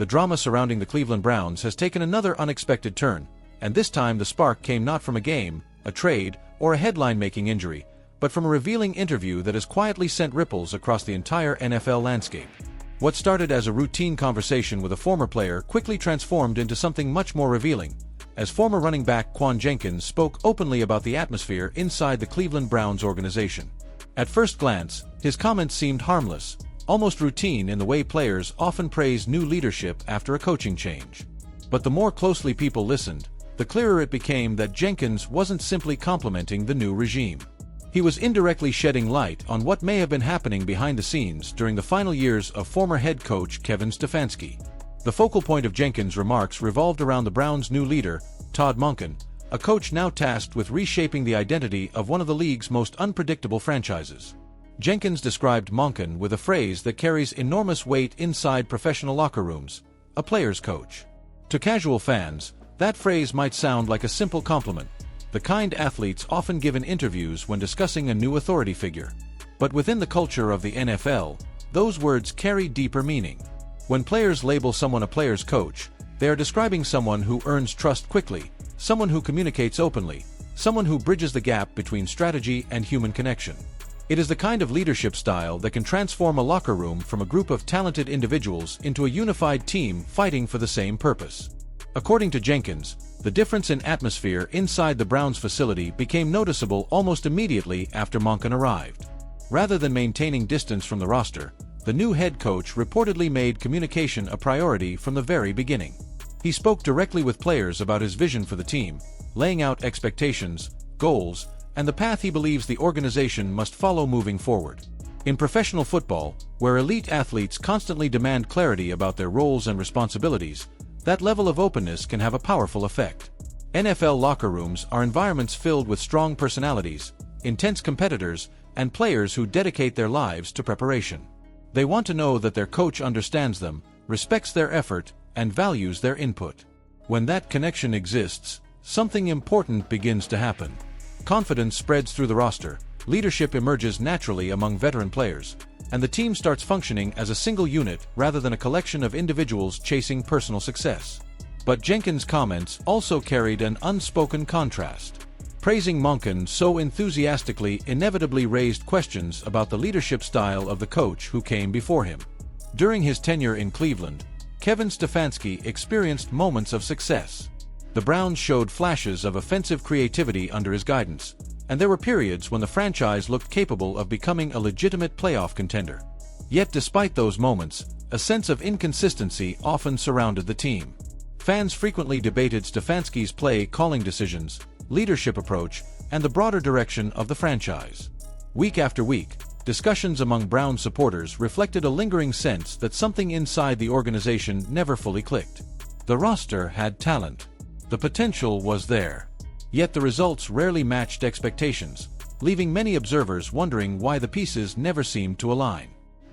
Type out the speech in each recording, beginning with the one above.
the drama surrounding the Cleveland Browns has taken another unexpected turn, and this time the spark came not from a game, a trade, or a headline-making injury, but from a revealing interview that has quietly sent ripples across the entire NFL landscape. What started as a routine conversation with a former player quickly transformed into something much more revealing, as former running back Quan Jenkins spoke openly about the atmosphere inside the Cleveland Browns organization. At first glance, his comments seemed harmless, almost routine in the way players often praise new leadership after a coaching change. But the more closely people listened, the clearer it became that Jenkins wasn't simply complimenting the new regime. He was indirectly shedding light on what may have been happening behind the scenes during the final years of former head coach Kevin Stefanski. The focal point of Jenkins' remarks revolved around the Browns' new leader, Todd Monkan, a coach now tasked with reshaping the identity of one of the league's most unpredictable franchises. Jenkins described Monkan with a phrase that carries enormous weight inside professional locker rooms: a player's coach. To casual fans, that phrase might sound like a simple compliment, the kind athletes often give in interviews when discussing a new authority figure. But within the culture of the NFL, those words carry deeper meaning. When players label someone a player's coach, they are describing someone who earns trust quickly, someone who communicates openly, someone who bridges the gap between strategy and human connection. It is the kind of leadership style that can transform a locker room from a group of talented individuals into a unified team fighting for the same purpose. According to Jenkins, the difference in atmosphere inside the Browns facility became noticeable almost immediately after Monkan arrived. Rather than maintaining distance from the roster, the new head coach reportedly made communication a priority from the very beginning. He spoke directly with players about his vision for the team, laying out expectations, goals, and the path he believes the organization must follow moving forward. In professional football, where elite athletes constantly demand clarity about their roles and responsibilities, that level of openness can have a powerful effect. NFL locker rooms are environments filled with strong personalities, intense competitors, and players who dedicate their lives to preparation. They want to know that their coach understands them, respects their effort, and values their input. When that connection exists, something important begins to happen. Confidence spreads through the roster, leadership emerges naturally among veteran players, and the team starts functioning as a single unit rather than a collection of individuals chasing personal success. But Jenkins' comments also carried an unspoken contrast. Praising Monkan so enthusiastically inevitably raised questions about the leadership style of the coach who came before him. During his tenure in Cleveland, Kevin Stefanski experienced moments of success. The Browns showed flashes of offensive creativity under his guidance, and there were periods when the franchise looked capable of becoming a legitimate playoff contender. Yet despite those moments, a sense of inconsistency often surrounded the team. Fans frequently debated Stefanski's play-calling decisions, leadership approach, and the broader direction of the franchise. Week after week, discussions among Browns supporters reflected a lingering sense that something inside the organization never fully clicked. The roster had talent. The potential was there. Yet the results rarely matched expectations, leaving many observers wondering why the pieces never seemed to align.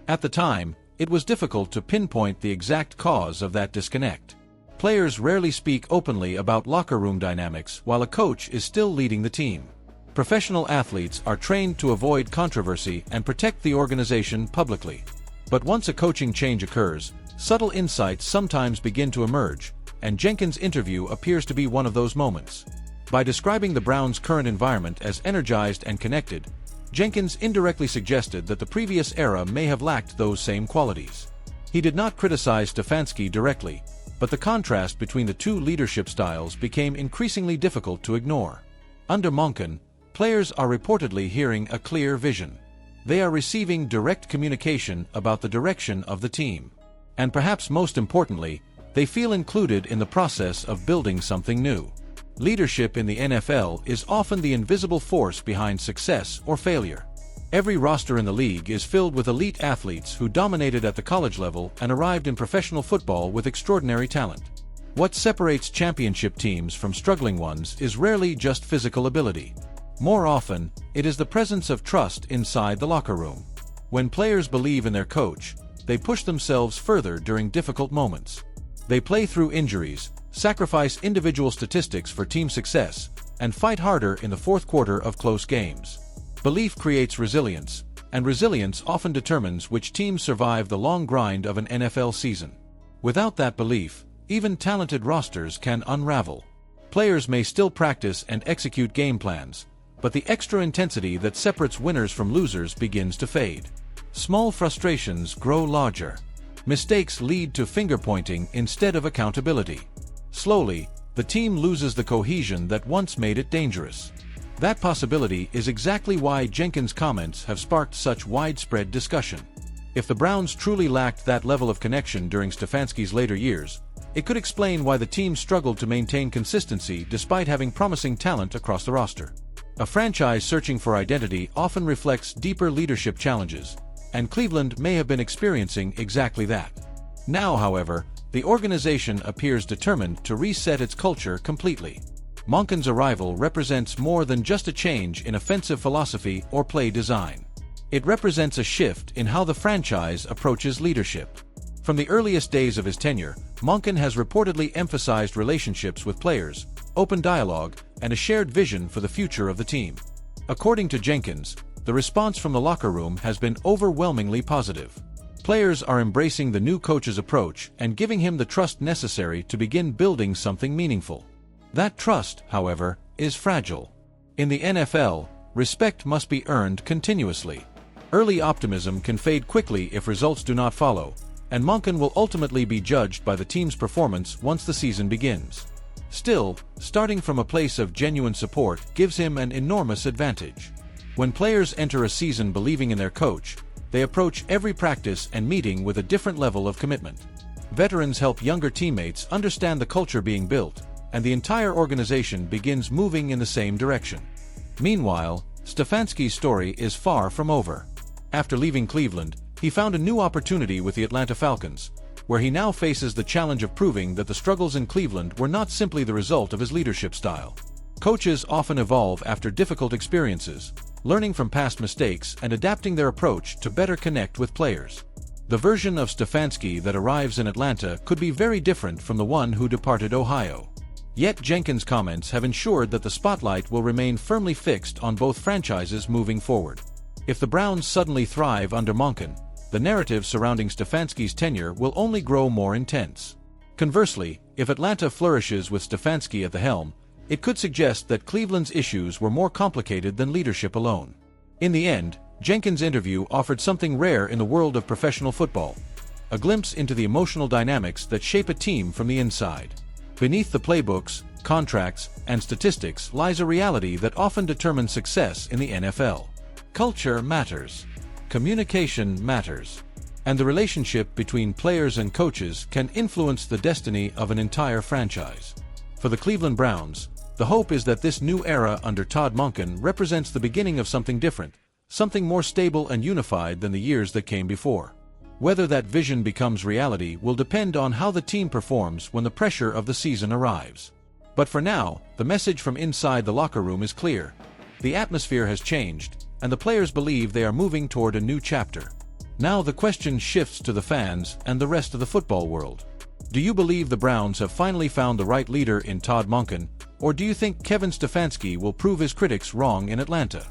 At the time, it was difficult to pinpoint the exact cause of that disconnect. Players rarely speak openly about locker room dynamics while a coach is still leading the team. Professional athletes are trained to avoid controversy and protect the organization publicly. But once a coaching change occurs, subtle insights sometimes begin to emerge, and Jenkins' interview appears to be one of those moments. By describing the Browns' current environment as energized and connected, Jenkins indirectly suggested that the previous era may have lacked those same qualities. He did not criticize Stefanski directly, but the contrast between the two leadership styles became increasingly difficult to ignore. Under Monkan, players are reportedly hearing a clear vision. They are receiving direct communication about the direction of the team. And perhaps most importantly, they feel included in the process of building something new. Leadership in the NFL is often the invisible force behind success or failure. Every roster in the league is filled with elite athletes who dominated at the college level and arrived in professional football with extraordinary talent. What separates championship teams from struggling ones is rarely just physical ability. More often, it is the presence of trust inside the locker room. When players believe in their coach, they push themselves further during difficult moments. They play through injuries, sacrifice individual statistics for team success, and fight harder in the fourth quarter of close games. Belief creates resilience, and resilience often determines which teams survive the long grind of an NFL season. Without that belief, even talented rosters can unravel. Players may still practice and execute game plans, but the extra intensity that separates winners from losers begins to fade. Small frustrations grow larger. Mistakes lead to finger-pointing instead of accountability. Slowly, the team loses the cohesion that once made it dangerous. That possibility is exactly why Jenkins' comments have sparked such widespread discussion. If the Browns truly lacked that level of connection during Stefanski's later years, it could explain why the team struggled to maintain consistency despite having promising talent across the roster. A franchise searching for identity often reflects deeper leadership challenges, and Cleveland may have been experiencing exactly that. Now, however, the organization appears determined to reset its culture completely. Monkan's arrival represents more than just a change in offensive philosophy or play design. It represents a shift in how the franchise approaches leadership. From the earliest days of his tenure, Monkan has reportedly emphasized relationships with players, open dialogue, and a shared vision for the future of the team. According to Jenkins, the response from the locker room has been overwhelmingly positive. Players are embracing the new coach's approach and giving him the trust necessary to begin building something meaningful. That trust, however, is fragile. In the NFL, respect must be earned continuously. Early optimism can fade quickly if results do not follow, and Monkan will ultimately be judged by the team's performance once the season begins. Still, starting from a place of genuine support gives him an enormous advantage. When players enter a season believing in their coach, they approach every practice and meeting with a different level of commitment. Veterans help younger teammates understand the culture being built, and the entire organization begins moving in the same direction. Meanwhile, Stefanski's story is far from over. After leaving Cleveland, he found a new opportunity with the Atlanta Falcons, where he now faces the challenge of proving that the struggles in Cleveland were not simply the result of his leadership style. Coaches often evolve after difficult experiences, learning from past mistakes and adapting their approach to better connect with players. The version of Stefanski that arrives in Atlanta could be very different from the one who departed Ohio. Yet Jenkins' comments have ensured that the spotlight will remain firmly fixed on both franchises moving forward. If the Browns suddenly thrive under Monkan, the narrative surrounding Stefanski's tenure will only grow more intense. Conversely, if Atlanta flourishes with Stefanski at the helm, it could suggest that Cleveland's issues were more complicated than leadership alone. In the end, Jenkins' interview offered something rare in the world of professional football: a glimpse into the emotional dynamics that shape a team from the inside. Beneath the playbooks, contracts, and statistics lies a reality that often determines success in the NFL. Culture matters. Communication matters. And the relationship between players and coaches can influence the destiny of an entire franchise. For the Cleveland Browns, the hope is that this new era under Todd Monkan represents the beginning of something different, something more stable and unified than the years that came before. Whether that vision becomes reality will depend on how the team performs when the pressure of the season arrives. But for now, the message from inside the locker room is clear. The atmosphere has changed, and the players believe they are moving toward a new chapter. Now the question shifts to the fans and the rest of the football world. Do you believe the Browns have finally found the right leader in Todd Monkan, or do you think Kevin Stefanski will prove his critics wrong in Atlanta?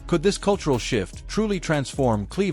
Could this cultural shift truly transform Cleveland